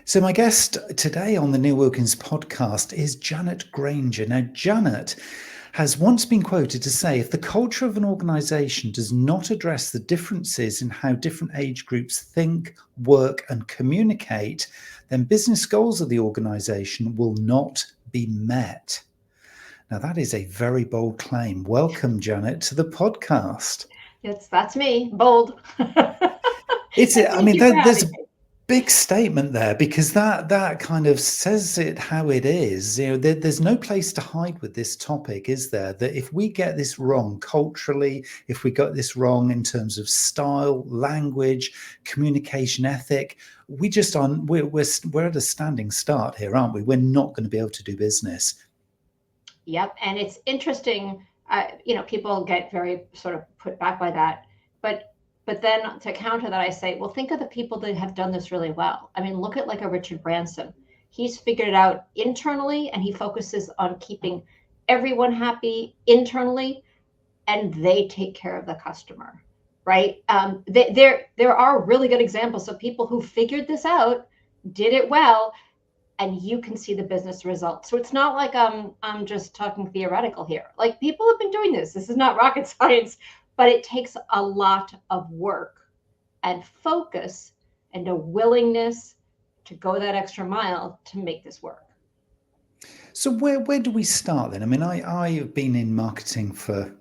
So, my guest today on the Neil Wilkins podcast is Janet Granger. Now, Janet has once been quoted to say, if the culture of an organization does not address the differences in how different age groups think, work, and communicate, then business goals of the organization will not be met. Now, that is a very bold claim. Welcome, Janet, to the podcast. That's me, bold. There's a big statement there, because that kind of says it how it is. There's no place to hide with this topic, is there? That if we get this wrong culturally, if we got this wrong in terms of style, language, communication ethic, we're at a standing start here, aren't we? We're not going to be able to do business. Yep, and it's interesting. People get very sort of put back by that, But then to counter that, I say, well, think of the people that have done this really well. I mean, look at like a Richard Branson. He's figured it out internally, and he focuses on keeping everyone happy internally, and they take care of the customer, right? There are really good examples of people who figured this out, did it well, and you can see the business results. So it's not like I'm just talking theoretical here. Like, people have been doing this. This is not rocket science. But it takes a lot of work and focus and a willingness to go that extra mile to make this work. So where do we start then? I mean, I have been in marketing for,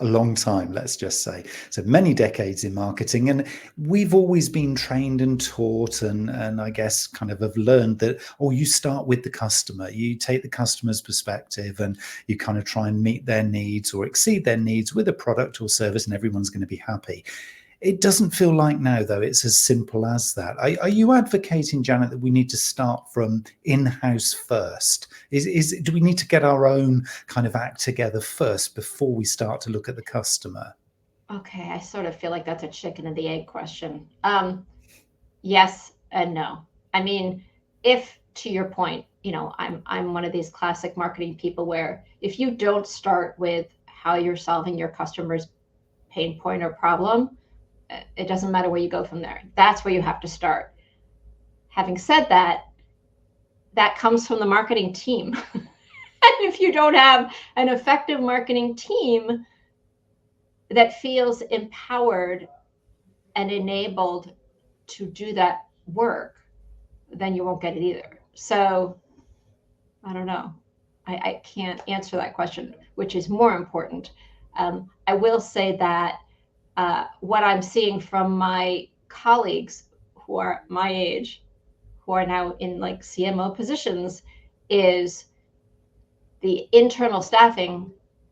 a long time, let's just say. So many decades in marketing, and we've always been trained and taught and I guess kind of have learned that, you start with the customer, you take the customer's perspective and you kind of try and meet their needs or exceed their needs with a product or service, and everyone's going to be happy. It doesn't feel like now, though, it's as simple as that. Are you advocating, Janet, that we need to start from in-house first? Do we need to get our own kind of act together first before we start to look at the customer? Okay, I sort of feel like that's a chicken and the egg question. Yes and no. I mean, if, to your point, I'm one of these classic marketing people where if you don't start with how you're solving your customer's pain point or problem, it doesn't matter where you go from there. That's where you have to start. Having said that, that comes from the marketing team. And if you don't have an effective marketing team that feels empowered and enabled to do that work, then you won't get it either. So I don't know. I can't answer that question, which is more important. I will say that what I'm seeing from my colleagues who are my age, who are now in like CMO positions, is the internal staffing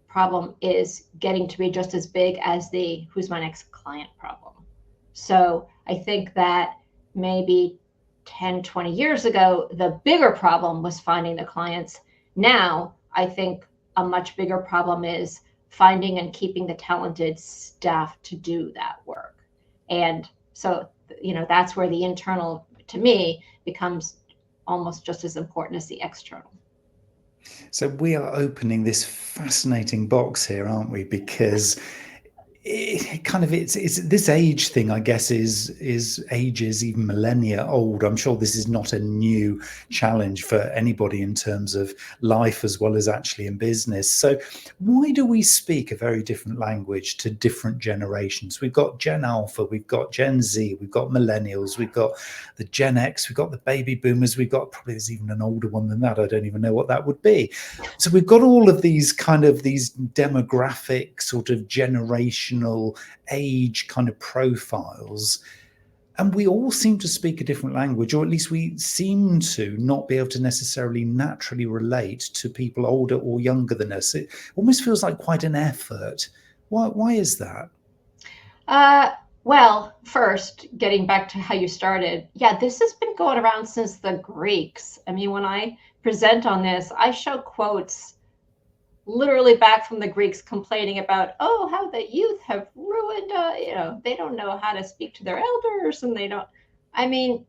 problem is getting to be just as big as the who's my next client problem. So I think that maybe 10, 20 years ago, the bigger problem was finding the clients. Now, I think a much bigger problem is finding and keeping the talented staff to do that work. And so, that's where the internal, to me, becomes almost just as important as the external. So we are opening this fascinating box here, aren't we? Because it's this age thing, I guess, is ages, even millennia old. I'm sure this is not a new challenge for anybody in terms of life as well as actually in business. So why do we speak a very different language to different generations? We've got Gen Alpha, we've got Gen Z, we've got Millennials, we've got the Gen X, we've got the baby boomers, we've got, probably there's even an older one than that. I don't even know what that would be. So we've got all of these these demographic sort of generational age kind of profiles, and we all seem to speak a different language, or at least we seem to not be able to necessarily naturally relate to people older or younger than us. It almost feels like quite an effort. Why is that? Well, first, getting back to how you started, this has been going around since the Greeks. I mean, when I present on this, I show quotes literally back from the Greeks complaining about, how the youth have ruined, they don't know how to speak to their elders, and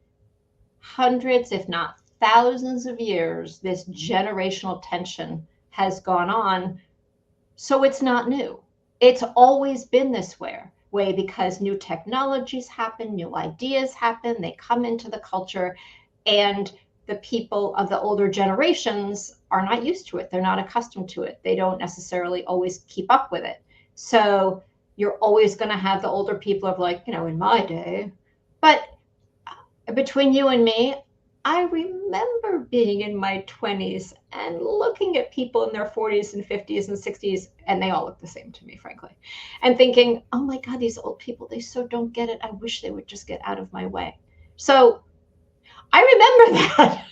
hundreds, if not thousands of years, this generational tension has gone on. So it's not new. It's always been this way because new technologies happen, new ideas happen, they come into the culture. And the people of the older generations are not used to it. They're not accustomed to it. They don't necessarily always keep up with it. So you're always going to have the older people of like, in my day. But between you and me, I remember being in my 20s and looking at people in their 40s and 50s and 60s, and they all look the same to me, frankly, and thinking, oh my God, these old people, they so don't get it. I wish they would just get out of my way. So I remember that.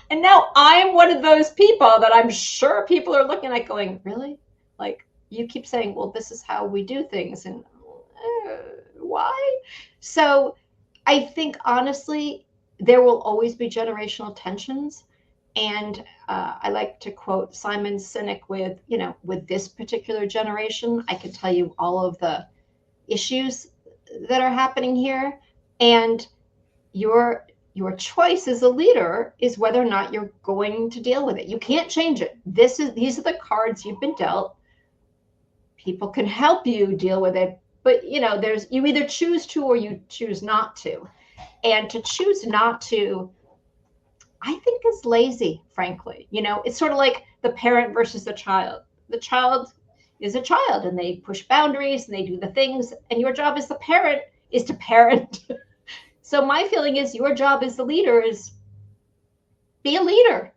And now I'm one of those people that I'm sure people are looking at going, really? Like, you keep saying, well, this is how we do things. And why? So I think, honestly, there will always be generational tensions. And I like to quote Simon Sinek with, with this particular generation, I can tell you all of the issues that are happening here. And your choice as a leader is whether or not you're going to deal with it. You can't change it. These are the cards you've been dealt. People can help you deal with it, but you either choose to or you choose not to. And to choose not to, I think, is lazy, frankly. It's sort of like the parent versus the child. The child is a child and they push boundaries and they do the things, and your job as the parent is to parent. So my feeling is your job as the leader is be a leader.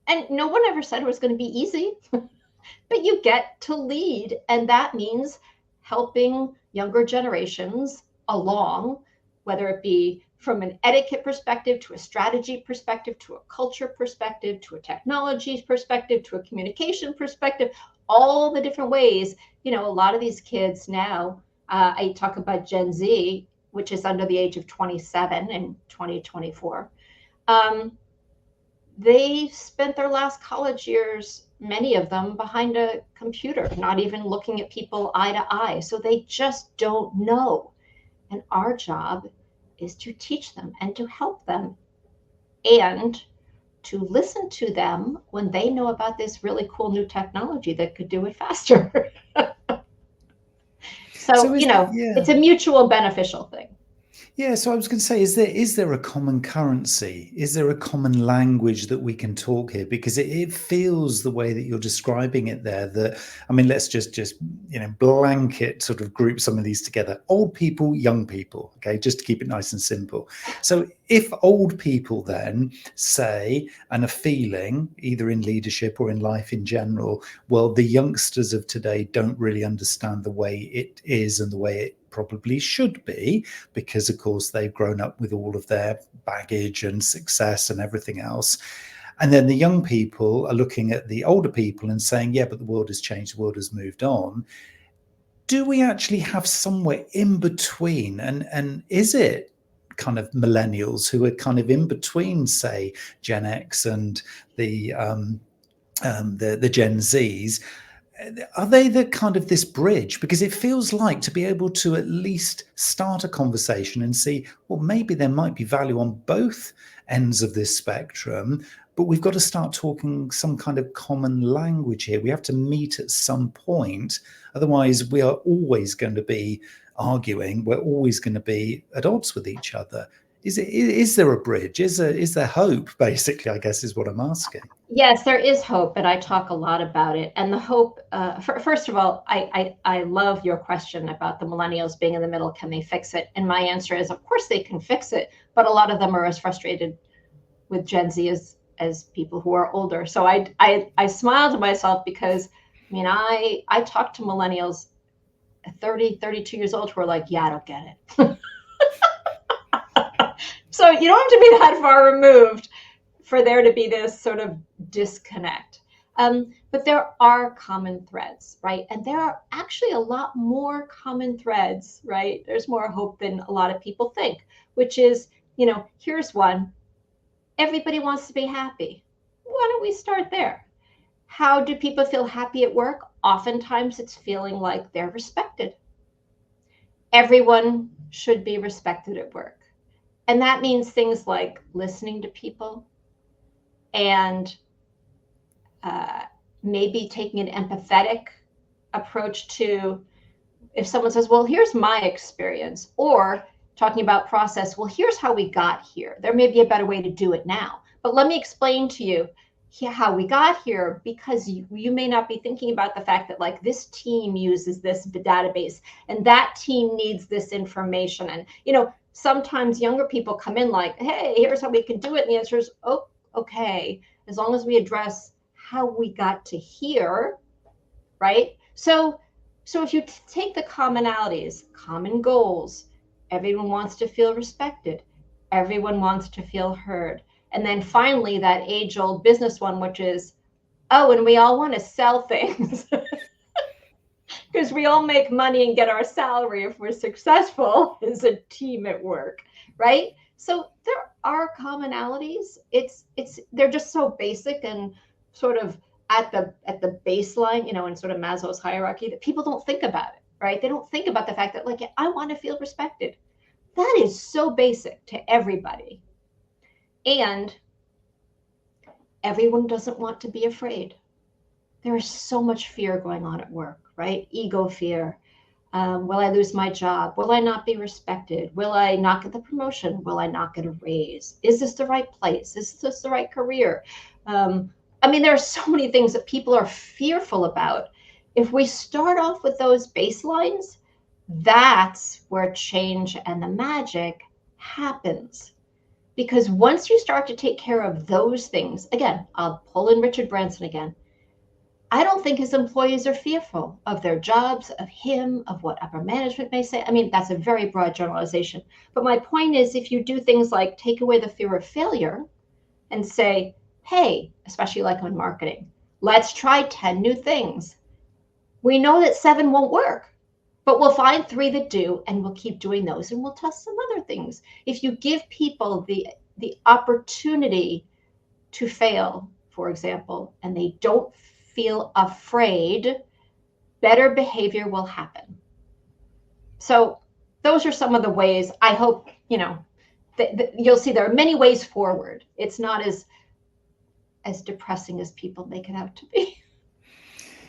And no one ever said it was going to be easy, but you get to lead. And that means helping younger generations along, whether it be from an etiquette perspective, to a strategy perspective, to a culture perspective, to a technology perspective, to a communication perspective, all the different ways. A lot of these kids now, I talk about Gen Z, which is under the age of 27 in 2024. They spent their last college years, many of them, behind a computer, not even looking at people eye to eye. So they just don't know. And our job is to teach them and to help them and to listen to them when they know about this really cool new technology that could do it faster. So, it's a mutual beneficial thing. Yeah, so I was going to say, is there a common currency? Is there a common language that we can talk here? Because it feels the way that you're describing it there, that, let's just blanket sort of group some of these together. Old people, young people, okay, just to keep it nice and simple. So if old people then say and are feeling, either in leadership or in life in general, well, the youngsters of today don't really understand the way it is and the way it probably should be, because of course they've grown up with all of their baggage and success and everything else. And then the young people are looking at the older people and saying, yeah, but the world has changed, the world has moved on. Do we actually have somewhere in between? And is it kind of millennials who are kind of in between, say, Gen X and the Gen Zs? Are they the kind of this bridge? Because it feels like, to be able to at least start a conversation and see, well, maybe there might be value on both ends of this spectrum, but we've got to start talking some kind of common language here. We have to meet at some point. Otherwise, we are always going to be arguing. We're always going to be at odds with each other. Is there a bridge? Is there hope, basically, I guess, is what I'm asking. Yes, there is hope, and I talk a lot about it. And the hope, first of all, I love your question about the millennials being in the middle. Can they fix it? And my answer is, of course they can fix it, but a lot of them are as frustrated with Gen Z as people who are older. So I smile to myself because, I talk to millennials 30, 32 years old who are like, yeah, I don't get it. So you don't have to be that far removed for there to be this sort of disconnect. But there are common threads, right? And there are actually a lot more common threads, right? There's more hope than a lot of people think, which is, here's one. Everybody wants to be happy. Why don't we start there? How do people feel happy at work? Oftentimes it's feeling like they're respected. Everyone should be respected at work. And that means things like listening to people and maybe taking an empathetic approach to, if someone says, well, here's my experience, or talking about process. Well, here's how we got here. There may be a better way to do it now, but let me explain to you how we got here, because you may not be thinking about the fact that like this team uses this database and that team needs this information. And, sometimes younger people come in like, hey, here's how we can do it. And the answer is, oh, okay, as long as we address how we got to here, right? So if you take the commonalities, common goals, everyone wants to feel respected, everyone wants to feel heard. And then finally, that age-old business one, which is, oh, and we all want to sell things because we all make money and get our salary if we're successful as a team at work, right? So there are commonalities. They're just so basic and sort of at the baseline, in sort of Maslow's hierarchy, that people don't think about it, right? They don't think about the fact that like, I want to feel respected. That is so basic to everybody. And everyone doesn't want to be afraid. There is so much fear going on at work, right? Ego fear. Will I lose my job? Will I not be respected? Will I not get the promotion? Will I not get a raise? Is this the right place? Is this the right career? There are so many things that people are fearful about. If we start off with those baselines, that's where change and the magic happens. Because once you start to take care of those things, again, I'll pull in Richard Branson again. I don't think his employees are fearful of their jobs, of him, of what upper management may say. That's a very broad generalization. But my point is, if you do things like take away the fear of failure and say, hey, especially like on marketing, let's try 10 new things. We know that 7 won't work, but we'll find 3 that do, and we'll keep doing those, and we'll test some other things. If you give people the opportunity to fail, for example, and they don't feel afraid, better behavior will happen. So those are some of the ways. I hope, you'll see there are many ways forward. It's not as depressing as people make it out to be.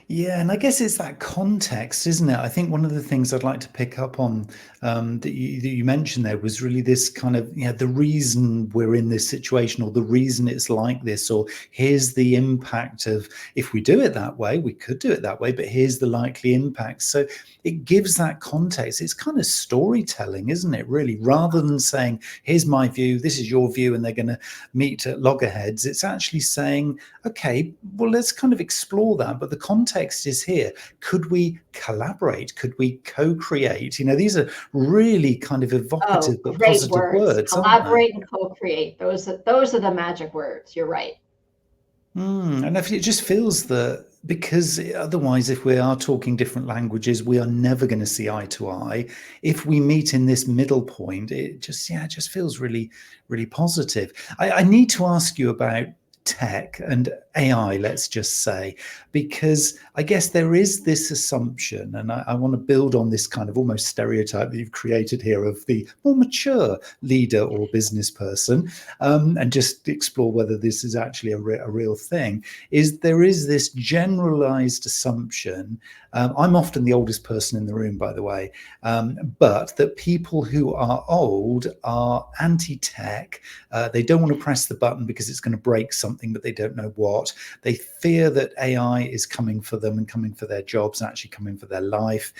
Yeah, and I guess it's that context, isn't it? I think one of the things I'd like to pick up on that you mentioned there was really this kind of, the reason we're in this situation, or the reason it's like this, or here's the impact of, if we do it that way, we could do it that way, but here's the likely impact. So it gives that context. It's kind of storytelling, isn't it, really? Rather than saying, here's my view, this is your view, and they're going to meet at loggerheads. It's actually saying, okay, well, let's kind of explore that. But the context is here. Could we collaborate? Could we co-create? These are really kind of evocative but positive words. Collaborate and co-create. Those are the magic words. You're right. And it just feels that, because otherwise, if we are talking different languages, we are never going to see eye to eye. If we meet in this middle point, it just feels really, really positive. I need to ask you about tech and AI, let's just say, because I guess there is this assumption, and I want to build on this kind of almost stereotype that you've created here of the more mature leader or business person, and just explore whether this is actually a real thing. There is this generalized assumption, I'm often the oldest person in the room, by the way, but that people who are old are anti-tech. They don't want to press the button because it's going to break something, but they don't know what. They fear that AI is coming for them and coming for their jobs, and actually coming for their life.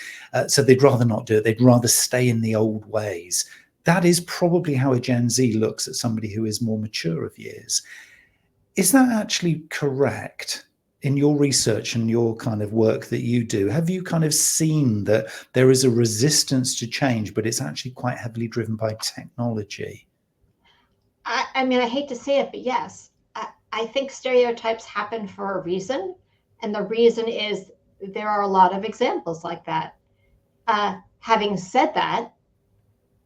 So they'd rather not do it. They'd rather stay in the old ways. That is probably how a Gen Z looks at somebody who is more mature of years. Is that actually correct? In your research and your kind of work that you do, have you kind of seen that there is a resistance to change, but it's actually quite heavily driven by technology? I hate to say it, but yes. I think stereotypes happen for a reason. And the reason is there are a lot of examples like that. Having said that,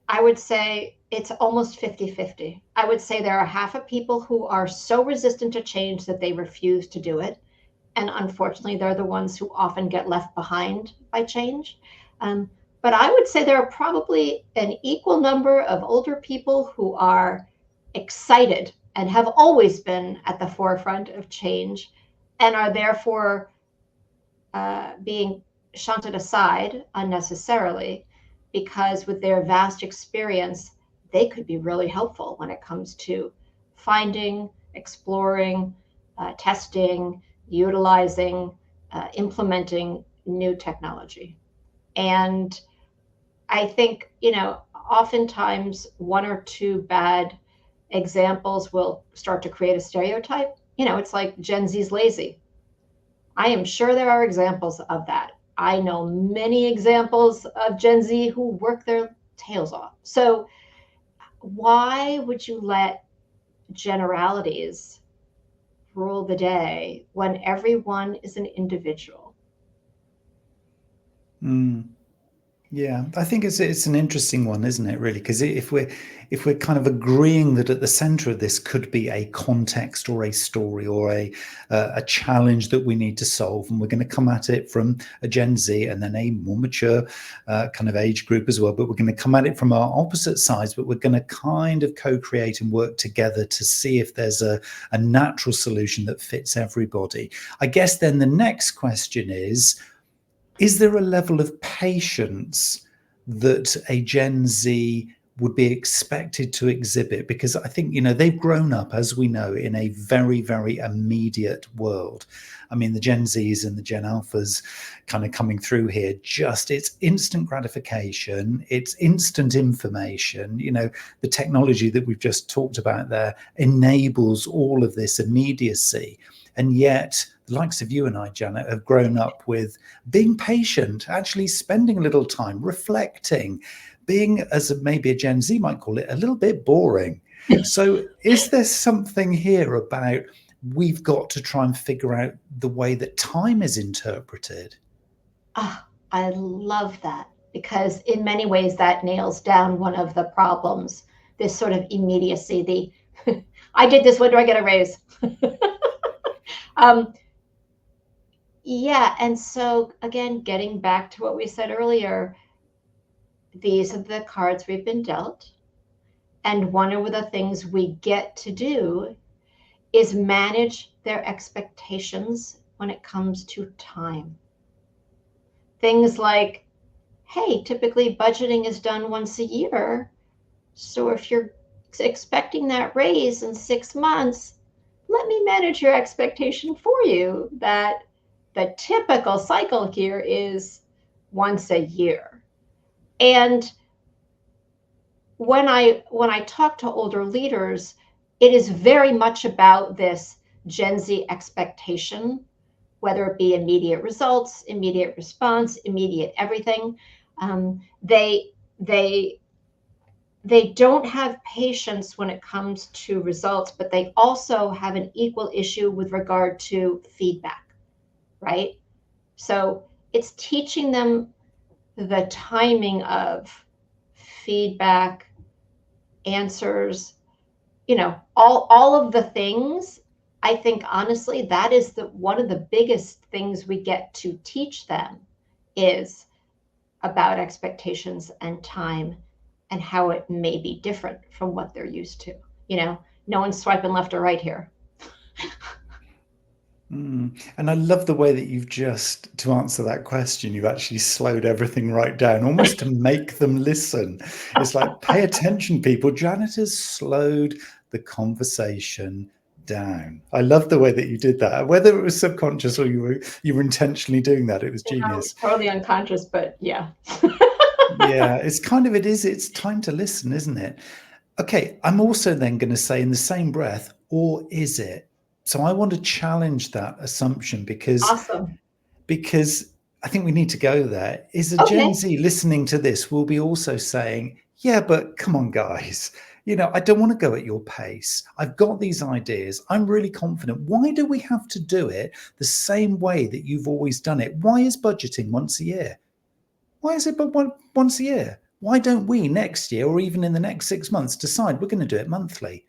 I would say it's almost 50-50. I would say there are half of people who are so resistant to change that they refuse to do it. And unfortunately, they're the ones who often get left behind by change. But I would say there are probably an equal number of older people who are excited and have always been at the forefront of change, and are therefore being shunted aside unnecessarily. because with their vast experience, they could be really helpful when it comes to finding, exploring, testing, utilizing, implementing new technology. And I think, oftentimes one or two bad examples will start to create a stereotype. It's like Gen Z's lazy. I am sure there are examples of that. I know many examples of Gen Z who work their tails off. So why would you let generalities rule the day when everyone is an individual? Yeah, I think it's an interesting one, isn't it? Really, because if we're kind of agreeing that at the center of this could be a context or a story or a challenge that we need to solve, and we're going to come at it from a Gen Z and then a more mature kind of age group as well, but we're going to come at it from our opposite sides, but we're going to kind of co-create and work together to see if there's a natural solution that fits everybody. I guess then the next question is there a level of patience that a Gen Z would be expected to exhibit? Because I think, they've grown up, as we know, in a very, very immediate world. I mean, the Gen Zs and the Gen Alphas kind of coming through here, it's instant gratification, it's instant information. The technology that we've just talked about there enables all of this immediacy. And yet the likes of you and I, Janet, have grown up with being patient, actually spending a little time reflecting, being, as maybe a Gen Z might call it, a little bit boring. So is there something here about we've got to try and figure out the way that time is interpreted? I love that, because in many ways that nails down one of the problems, this sort of immediacy, I did this, when do I get a raise? Yeah. And so again, getting back to what we said earlier, these are the cards we've been dealt. And one of the things we get to do is manage their expectations when it comes to time. Things like, hey, typically budgeting is done once a year. So if you're expecting that raise in 6 months, let me manage your expectation for you that the typical cycle here is once a year. And when I talk to older leaders, it is very much about this Gen Z expectation, whether it be immediate results, immediate response, immediate everything. They don't have patience when it comes to results, but they also have an equal issue with regard to feedback, right? So it's teaching them the timing of feedback, answers, all of the things. I think honestly, that is one of the biggest things we get to teach them is about expectations and time and how it may be different from what they're used to. No one's swiping left or right here. And I love the way that you've just, to answer that question, you've actually slowed everything right down, almost to make them listen. It's like, pay attention, people. Janet has slowed the conversation down. I love the way that you did that. Whether it was subconscious or you were intentionally doing that, it was genius. Totally unconscious, but yeah. Yeah, it's time to listen, isn't it? Okay, I'm also then going to say in the same breath, or is it? So I want to challenge that assumption because Awesome. Because I think we need to go there. Is a Gen Z listening to this will be also saying, yeah, but come on, guys. I don't want to go at your pace. I've got these ideas. I'm really confident. Why do we have to do it the same way that you've always done it? Why is budgeting once a year? Why is it but once a year? Why don't we next year or even in the next 6 months decide we're going to do it monthly?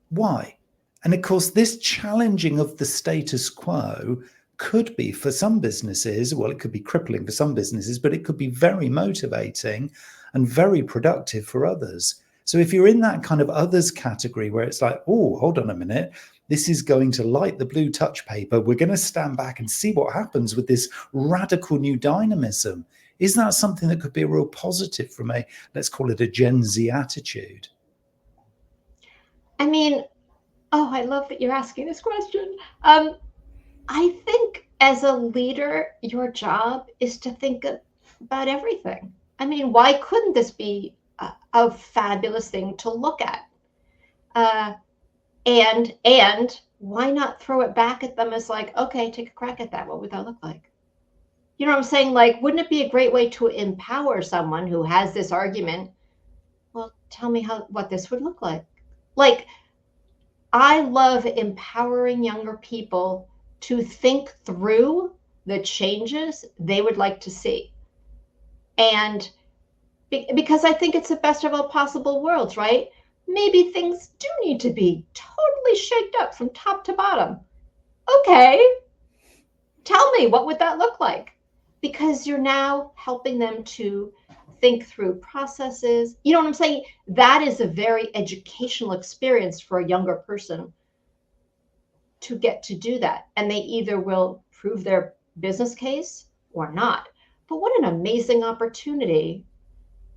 Why? And of course, this challenging of the status quo could be for some businesses, well, it could be crippling for some businesses, but it could be very motivating and very productive for others. So if you're in that kind of others category where it's like, oh, hold on a minute, this is going to light the blue touch paper. We're going to stand back and see what happens with this radical new dynamism. Is that something that could be a real positive from a, let's call it a Gen Z attitude? I mean, I love that you're asking this question. I think as a leader, your job is to think about everything. I mean, why couldn't this be a fabulous thing to look at? And why not throw it back at them as like, okay, take a crack at that. What would that look like? You know what I'm saying? Like, wouldn't it be a great way to empower someone who has this argument? Well, tell me what this would look like. Like, I love empowering younger people to think through the changes they would like to see. And because I think it's the best of all possible worlds, right? Maybe things do need to be totally shaked up from top to bottom. Okay, tell me, what would that look like? Because you're now helping them to think through processes. You know what I'm saying? That is a very educational experience for a younger person to get to do that. And they either will prove their business case or not. But what an amazing opportunity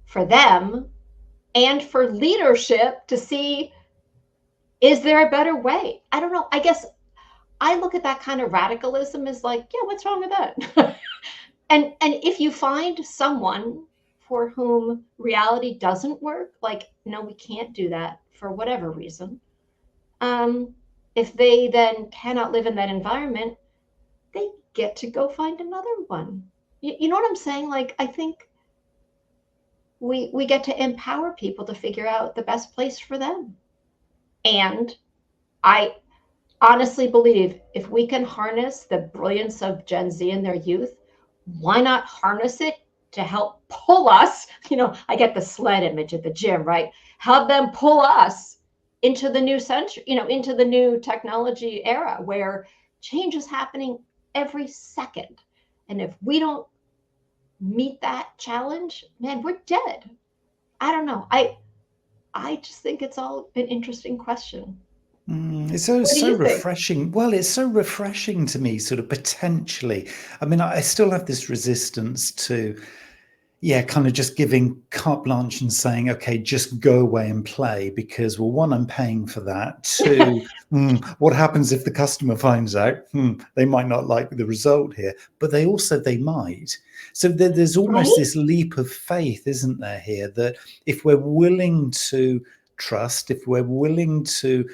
for them and for leadership to see, is there a better way? I don't know. I guess I look at that kind of radicalism as like, yeah, what's wrong with that? And if you find someone for whom reality doesn't work, like, no, we can't do that for whatever reason. If they then cannot live in that environment, they get to go find another one. You know what I'm saying? Like, I think we get to empower people to figure out the best place for them. And I honestly believe if we can harness the brilliance of Gen Z and their youth, why not harness it to help pull us? You know, I get the sled image at the gym, right? Have them pull us into the new century, you know, into the new technology era where change is happening every second. And if we don't meet that challenge, man, we're dead. I don't know. I just think it's all an interesting question. It's so refreshing. Well, it's so refreshing to me, sort of potentially. I mean, I still have this resistance to, kind of just giving carte blanche and saying, okay, just go away and play because, well, one, I'm paying for that. Two, what happens if the customer finds out? They might not like the result here, but they might. So there's almost this leap of faith, isn't there, here, that if we're willing to trust, if we're willing to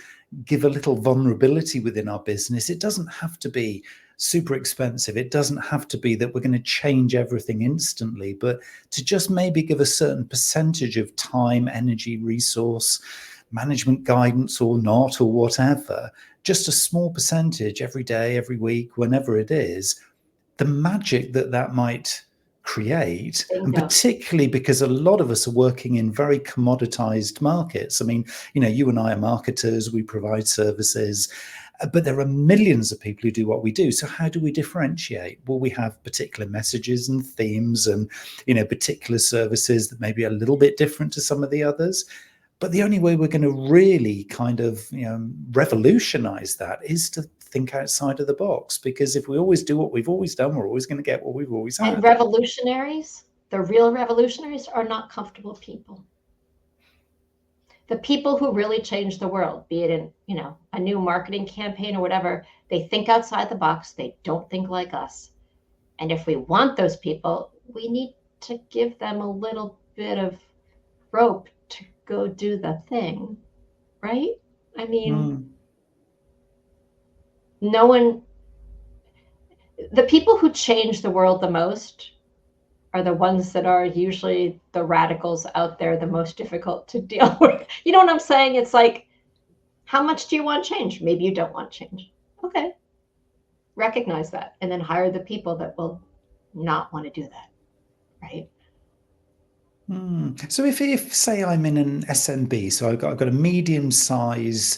give a little vulnerability within our business, it doesn't have to be super expensive. It doesn't have to be that we're going to change everything instantly, but to just maybe give a certain percentage of time, energy, resource, management guidance or not, or whatever, just a small percentage every day, every week, whenever it is, the magic that might create. And particularly because a lot of us are working in very commoditized markets. I mean, you know, you and I are marketers, we provide services, but there are millions of people who do what we do. So how do we differentiate? Well, we have particular messages and themes and, you know, particular services that may be a little bit different to some of the others. But the only way we're going to really kind of, you know, revolutionize that is to think outside of the box, because if we always do what we've always done, we're always going to get what we've always had. And revolutionaries, the real revolutionaries, are not comfortable people. The people who really change the world, be it in, you know, a new marketing campaign or whatever, they think outside the box. They don't think like us. And if we want those people, we need to give them a little bit of rope to go do the thing, right? I mean, no one, the people who change the world the most are the ones that are usually the radicals out there, the most difficult to deal with. You know what I'm saying? It's like, how much do you want change? Maybe you don't want change. Okay. Recognize that and then hire the people that will not want to do that, right? So if say I'm in an SMB, so I've got a medium size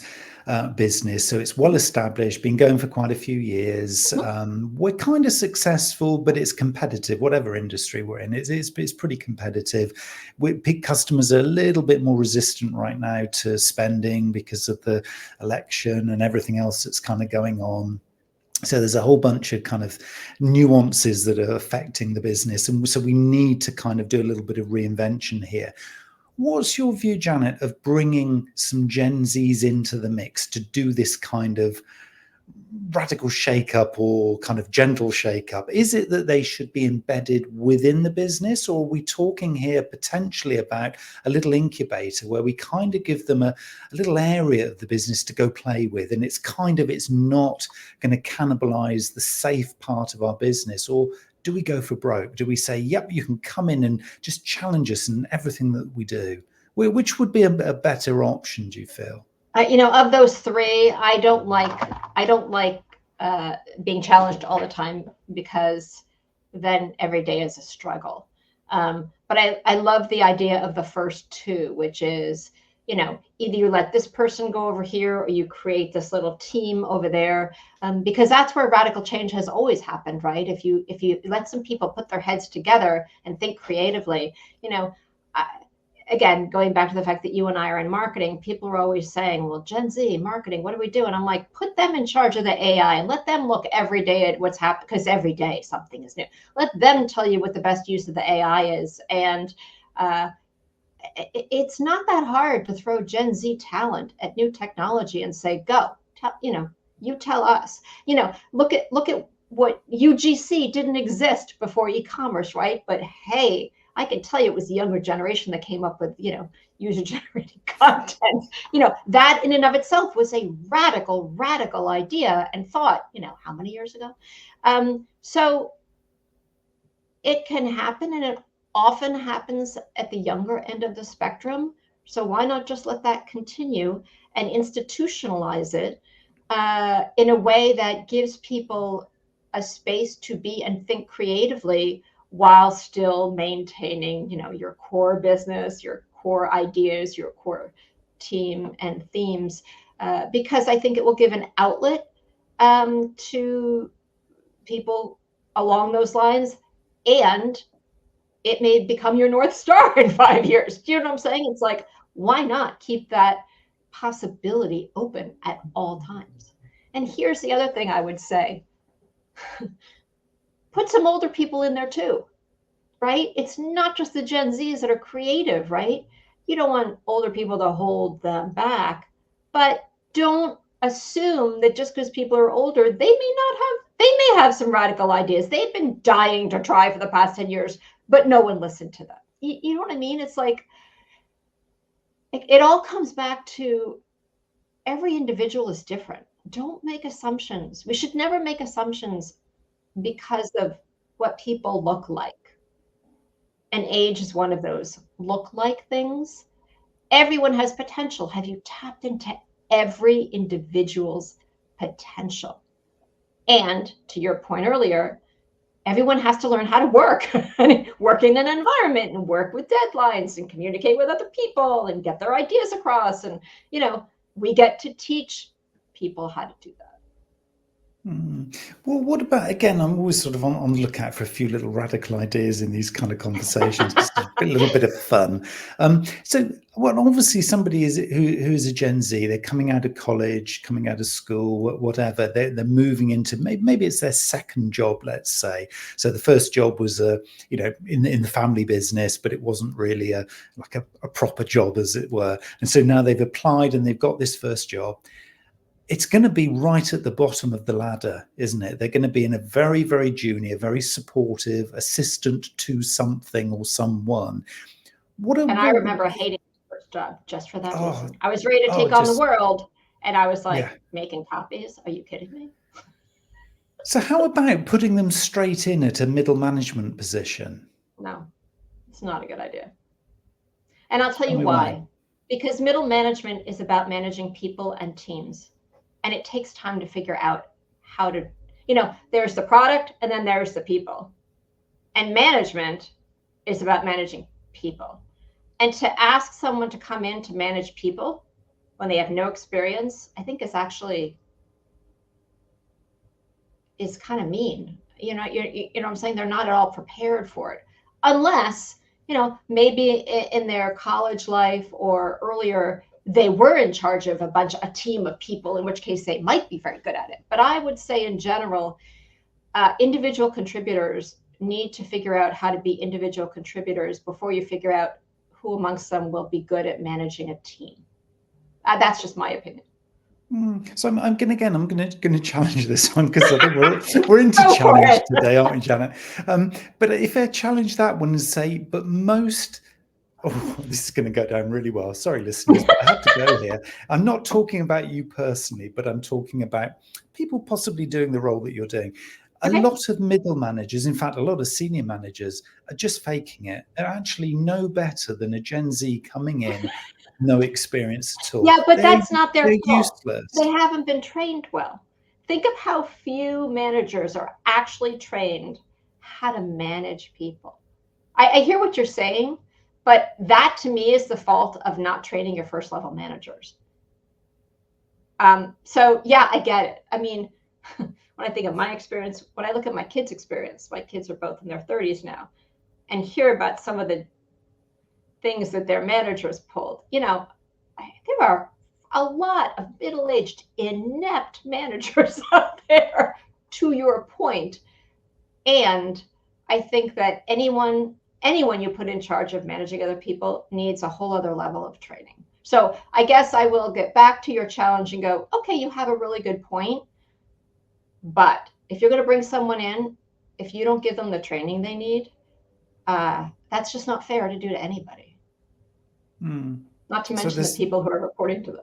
business, so it's well established, been going for quite a few years. We're kind of successful, but it's competitive. Whatever industry we're in, it's pretty competitive. Customers are a little bit more resistant right now to spending because of the election and everything else that's kind of going on. So there's a whole bunch of kind of nuances that are affecting the business. And so we need to kind of do a little bit of reinvention here. What's your view, Janet, of bringing some Gen Zs into the mix to do this kind of radical shake-up or kind of gentle shake-up? Is it that they should be embedded within the business, or are we talking here potentially about a little incubator where we kind of give them a little area of the business to go play with, and it's not going to cannibalize the safe part of our business? Or do we go for broke? Do we say, yep, you can come in and just challenge us in everything that we do? Which would be a better option, do you feel? Of those three, I don't like being challenged all the time, because then every day is a struggle. But I love the idea of the first two, which is, either you let this person go over here or you create this little team over there, because that's where radical change has always happened, right? If you let some people put their heads together and think creatively, again, going back to the fact that you and I are in marketing, people are always saying, well, Gen Z marketing, what do we do? And I'm like, put them in charge of the AI and let them look every day at what's happening, because every day something is new. Let them tell you what the best use of the AI is. And it's not that hard to throw Gen Z talent at new technology and say, go, you tell us, look at what UGC didn't exist before e-commerce, right? But hey, I can tell you it was the younger generation that came up with, user-generated content. That in and of itself was a radical idea and thought, how many years ago? So it can happen, and it often happens at the younger end of the spectrum. So why not just let that continue and institutionalize it in a way that gives people a space to be and think creatively, while still maintaining, your core business, your core ideas, your core team and themes, because I think it will give an outlet to people along those lines, and it may become your North Star in 5 years. Do you know what I'm saying? It's like, why not keep that possibility open at all times? And here's the other thing I would say. Put some older people in there too, right? It's not just the Gen Zs that are creative, right? You don't want older people to hold them back, but don't assume that just because people are older, they may have some radical ideas. They've been dying to try for the past 10 years, but no one listened to them. You know what I mean? It's like, it all comes back to every individual is different. Don't make assumptions. We should never make assumptions because of what people look like. And age is one of those look-like things. Everyone has potential. Have you tapped into every individual's potential? And to your point earlier, everyone has to learn how to work, work in an environment and work with deadlines and communicate with other people and get their ideas across. And, we get to teach people how to do that. Well, what about, again, I'm always sort of on the lookout for a few little radical ideas in these kind of conversations, just a little bit of fun. Well, obviously somebody who is a Gen Z, they're coming out of college, coming out of school, whatever, they're moving into, maybe it's their second job, let's say. So the first job was, in the family business, but it wasn't really a proper job, as it were. And so now they've applied and they've got this first job. It's going to be right at the bottom of the ladder, isn't it? They're going to be in a very, very junior, very supportive assistant to something or someone. I remember hating my first job just for that reason. I was ready to take on the world, and I was like, making copies? Are you kidding me? So how about putting them straight in at a middle management position? No, it's not a good idea. And I'll tell you why. Because middle management is about managing people and teams. And it takes time to figure out how to, there's the product and then there's the people. And management is about managing people. And to ask someone to come in to manage people when they have no experience, I think is kind of mean. You know what I'm saying? They're not at all prepared for it. Unless, maybe in their college life or earlier, they were in charge of a team of people, in which case they might be very good at it. But I would say in general, individual contributors need to figure out how to be individual contributors before you figure out who amongst them will be good at managing a team. That's just my opinion. So I'm going to challenge this one, because I think we're into challenge today, aren't we, Janet? But if I challenge that one and say, but most. Oh, this is going to go down really well. Sorry, listeners, but I have to go here. I'm not talking about you personally, but I'm talking about people possibly doing the role that you're doing. A lot of middle managers, in fact, a lot of senior managers, are just faking it. They're actually no better than a Gen Z coming in, no experience at all. Yeah, but that's not their fault. Useless. They haven't been trained well. Think of how few managers are actually trained how to manage people. I hear what you're saying, but that to me is the fault of not training your first level managers. So yeah, I get it. I mean, when I think of my experience, when I look at my kids' experience, my kids are both in their 30s now, and hear about some of the things that their managers pulled. There are a lot of middle-aged, inept managers out there, to your point. And I think that anyone you put in charge of managing other people needs a whole other level of training. So I guess I will get back to your challenge and go, okay, you have a really good point. But if you're going to bring someone in, if you don't give them the training they need, that's just not fair to do to anybody. Not to mention the people who are reporting to them.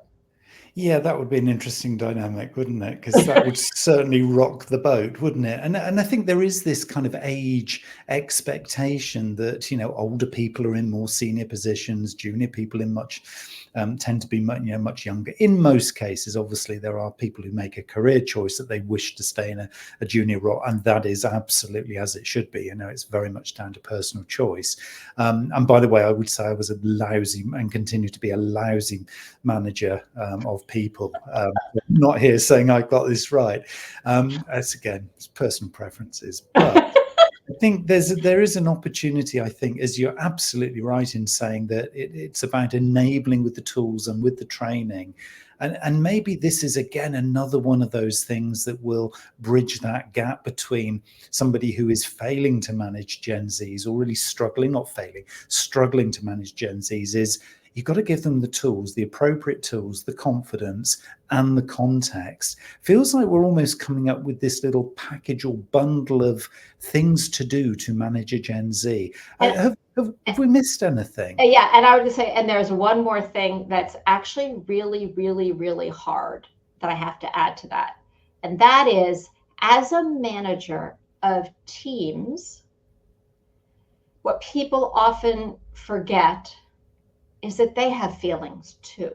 Yeah, that would be an interesting dynamic, wouldn't it? Because that would certainly rock the boat, wouldn't it? And I think there is this kind of age expectation that, older people are in more senior positions, junior people in tend to be much younger. In most cases, obviously, there are people who make a career choice that they wish to stay in a junior role, and that is absolutely as it should be. It's very much down to personal choice. And by the way, I would say I was a lousy and continue to be a lousy manager of people. Not here saying I got this right. It's personal preferences, but I think there is an opportunity, I think, as you're absolutely right in saying that it's about enabling with the tools and with the training. And maybe this is, again, another one of those things that will bridge that gap between somebody who is failing to manage Gen Zs, or really struggling to manage Gen Zs, is you've got to give them the tools, the appropriate tools, the confidence and the context. Feels like we're almost coming up with this little package or bundle of things to do to manage a Gen Z. Have we missed anything? Yeah, and I would just say, and there's one more thing that's actually really, really, really hard that I have to add to that. And that is, as a manager of teams, what people often forget is that they have feelings too.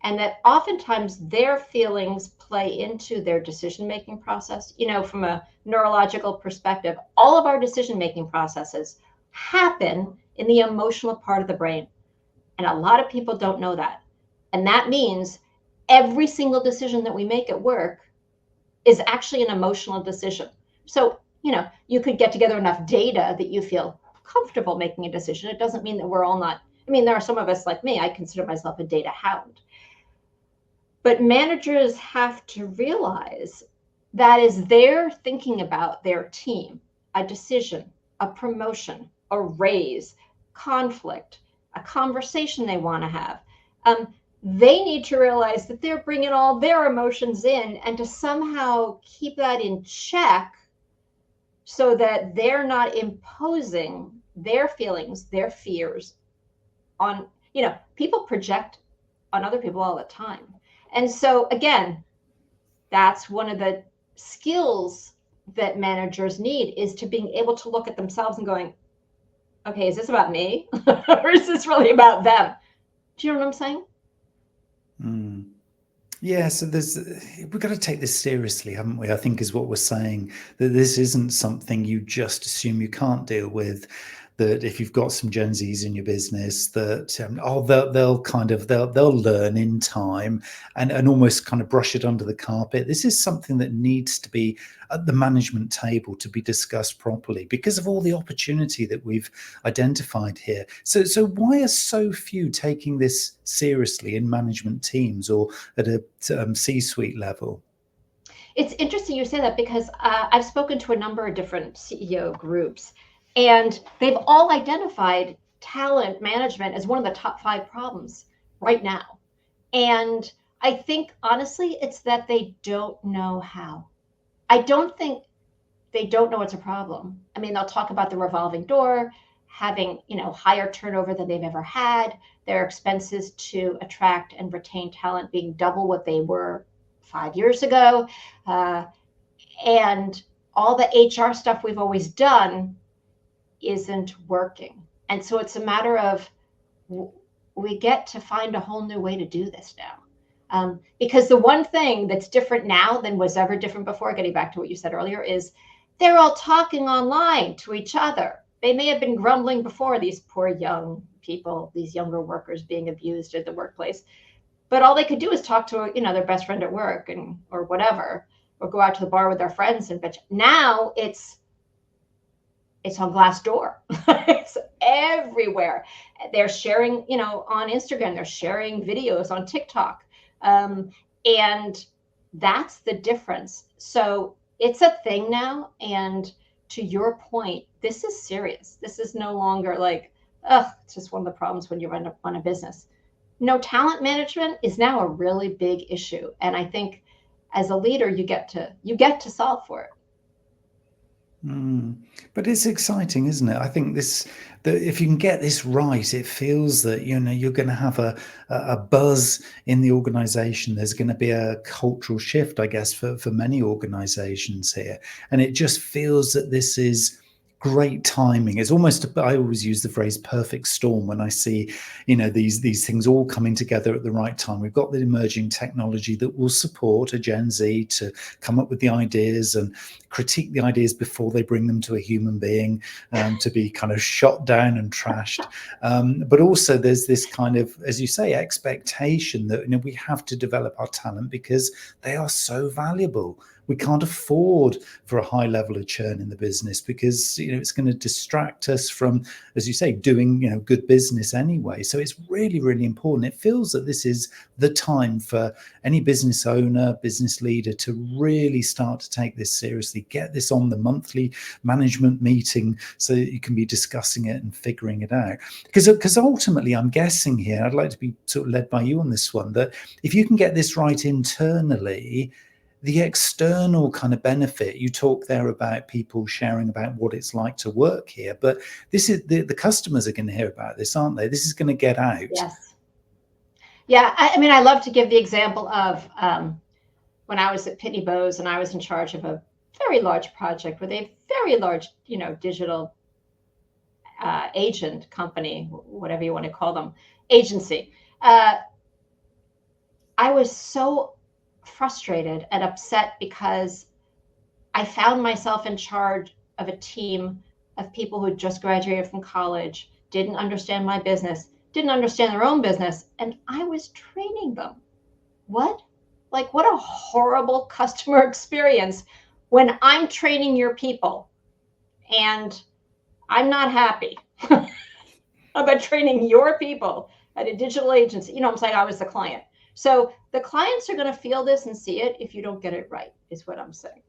And that oftentimes their feelings play into their decision-making process. From a neurological perspective, all of our decision-making processes happen in the emotional part of the brain. And a lot of people don't know that. And that means every single decision that we make at work is actually an emotional decision. So, you could get together enough data that you feel comfortable making a decision. It doesn't mean that we're all not. There are some of us like me. I consider myself a data hound. But managers have to realize that as they're thinking about their team, a decision, a promotion, a raise, conflict, a conversation they want to have, they need to realize that they're bringing all their emotions in, and to somehow keep that in check so that they're not imposing their feelings, their fears on, people project on other people all the time. And so again, that's one of the skills that managers need, is to being able to look at themselves and going, okay, is this about me or is this really about them? Do you know what I'm saying? Yeah, so we've got to take this seriously, haven't we? I think is what we're saying, that this isn't something you just assume you can't deal with. that if you've got some Gen Zs in your business, that they'll learn in time, and almost kind of brush it under the carpet. This is something that needs to be at the management table to be discussed properly because of all the opportunity that we've identified here. So why are so few taking this seriously in management teams or at a C-suite level? It's interesting you say that because I've spoken to a number of different CEO groups, and they've all identified talent management as one of the top 5 problems right now. And I think, honestly, it's that they don't know how. I don't think they don't know it's a problem. I mean, they'll talk about the revolving door, having, higher turnover than they've ever had, their expenses to attract and retain talent being double what they were 5 years ago, and all the HR stuff we've always done isn't working. And so it's a matter of we get to find a whole new way to do this now. Because the one thing that's different now than was ever different before, getting back to what you said earlier, is they're all talking online to each other. They may have been grumbling before, these poor young people, these younger workers being abused at the workplace. But all they could do is talk to, their best friend at work or whatever, or go out to the bar with their friends and bitch. Now it's on Glassdoor. It's everywhere. They're sharing, on Instagram, they're sharing videos on TikTok. And that's the difference. So it's a thing now. And to your point, this is serious. This is no longer like, it's just one of the problems when you run a business. No, talent management is now a really big issue. And I think as a leader, you get to solve for it. But it's exciting, isn't it? I think that if you can get this right, it feels that you're going to have a buzz in the organization. There's going to be a cultural shift, I guess, for many organizations here, and it just feels that this is great timing. It's almost, I always use the phrase perfect storm when I see, these things all coming together at the right time. We've got the emerging technology that will support a Gen Z to come up with the ideas and critique the ideas before they bring them to a human being, to be kind of shot down and trashed. But also there's this kind of, as you say, expectation that, we have to develop our talent because they are so valuable. We can't afford for a high level of churn in the business because it's going to distract us from, as you say, doing good business anyway. So it's really, really important. It feels that this is the time for any business owner, business leader to really start to take this seriously. Get this on the monthly management meeting so that you can be discussing it and figuring it out. Because ultimately, I'm guessing here, I'd like to be sort of led by you on this one, that if you can get this right internally, the external kind of benefit, you talk there about people sharing about what it's like to work here, but this is the customers are going to hear about this, aren't they? This is going to get out. Yes. Yeah. I mean, I love to give the example of when I was at Pitney Bowes and I was in charge of a very large project with a very large, digital agent company, whatever you want to call them, agency. I was so frustrated and upset because I found myself in charge of a team of people who just graduated from college, didn't understand my business, didn't understand their own business, and I was training them. What a horrible customer experience when I'm training your people and I'm not happy about training your people at a digital agency. I'm saying I was the client. So the clients are going to feel this and see it if you don't get it right, is what I'm saying.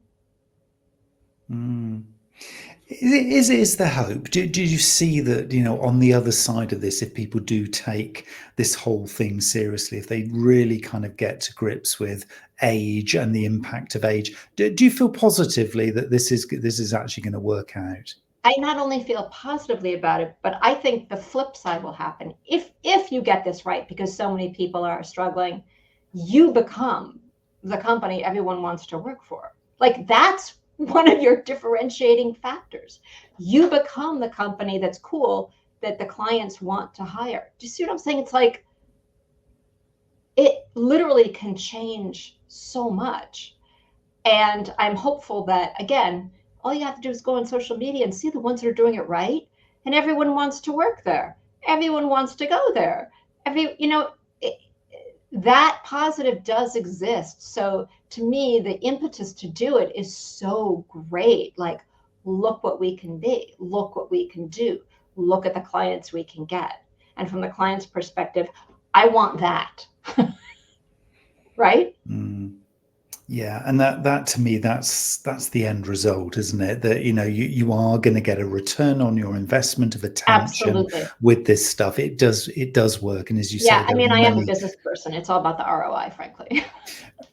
Is the hope? Do you see that, on the other side of this, if people do take this whole thing seriously, if they really kind of get to grips with age and the impact of age, do you feel positively that this is actually going to work out? I not only feel positively about it, but I think the flip side will happen. If you get this right, because so many people are struggling, you become the company everyone wants to work for. Like, that's one of your differentiating factors. You become the company that's cool, that the clients want to hire. Do you see what I'm saying? It's like, it literally can change so much. And I'm hopeful that, again, all you have to do is go on social media and see the ones that are doing it right and everyone wants to work there. Everyone wants to go there. That positive does exist. So to me, the impetus to do it is so great. Like, look what we can be, look what we can do, look at the clients we can get. And from the client's perspective, I want that. Right? Yeah, and that to me, that's the end result, isn't it? That you are going to get a return on your investment of attention. Absolutely. With this stuff. It does work, and as you say, I am a business person. It's all about the ROI, frankly.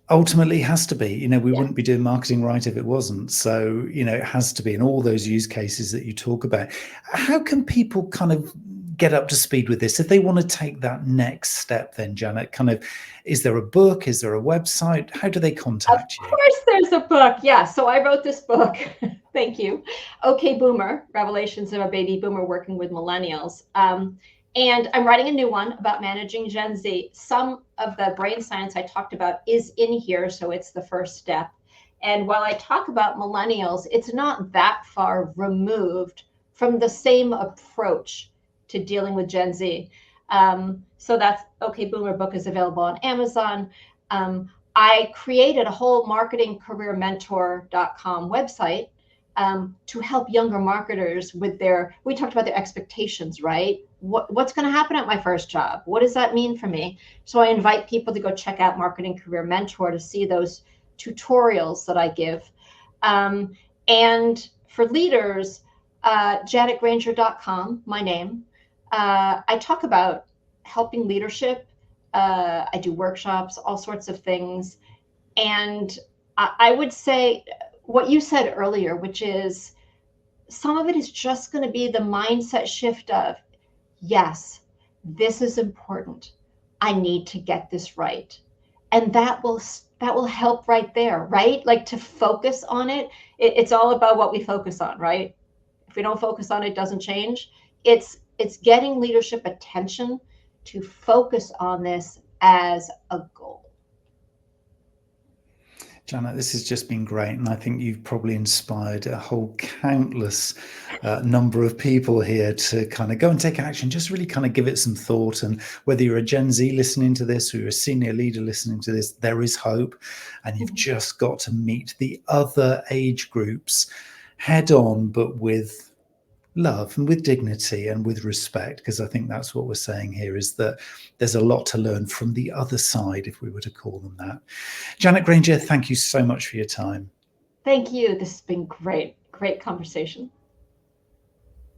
Ultimately has to be. We wouldn't be doing marketing right if it wasn't. So it has to be in all those use cases that you talk about. How can people kind of get up to speed with this if they want to take that next step? Then, Janet, kind of, is there a book, is there a website, how do they contact you? Of course there's a book. So I wrote this book. Thank you. Okay Boomer, Revelations of a Baby Boomer Working with Millennials. And I'm writing a new one about managing Gen Z. Some of the brain science I talked about is in here, so it's the first step. And while I talk about millennials, it's not that far removed from the same approach to dealing with Gen Z. So that's Okay Boomer book is available on Amazon. I created a whole marketingcareermentor.com website to help younger marketers with we talked about their expectations, right? What's going to happen at my first job? What does that mean for me? So I invite people to go check out Marketing Career Mentor to see those tutorials that I give. And for leaders, janetgranger.com, my name. I talk about helping leadership. I do workshops, all sorts of things. And I would say what you said earlier, which is some of it is just going to be the mindset shift of, yes, this is important. I need to get this right. And that will help right there, right? Like, to focus on it. It's all about what we focus on, right? If we don't focus on it, it doesn't change. It's getting leadership attention to focus on this as a goal. Janet, this has just been great, and I think you've probably inspired a whole countless number of people here to kind of go and take action, just really kind of give it some thought. And whether you're a Gen Z listening to this or you're a senior leader listening to this, there is hope, and you've just got to meet the other age groups head on, but with love and with dignity and with respect, because I think that's what we're saying here, is that there's a lot to learn from the other side, if we were to call them that. Janet Granger, thank you so much for your time. Thank you. This has been great conversation.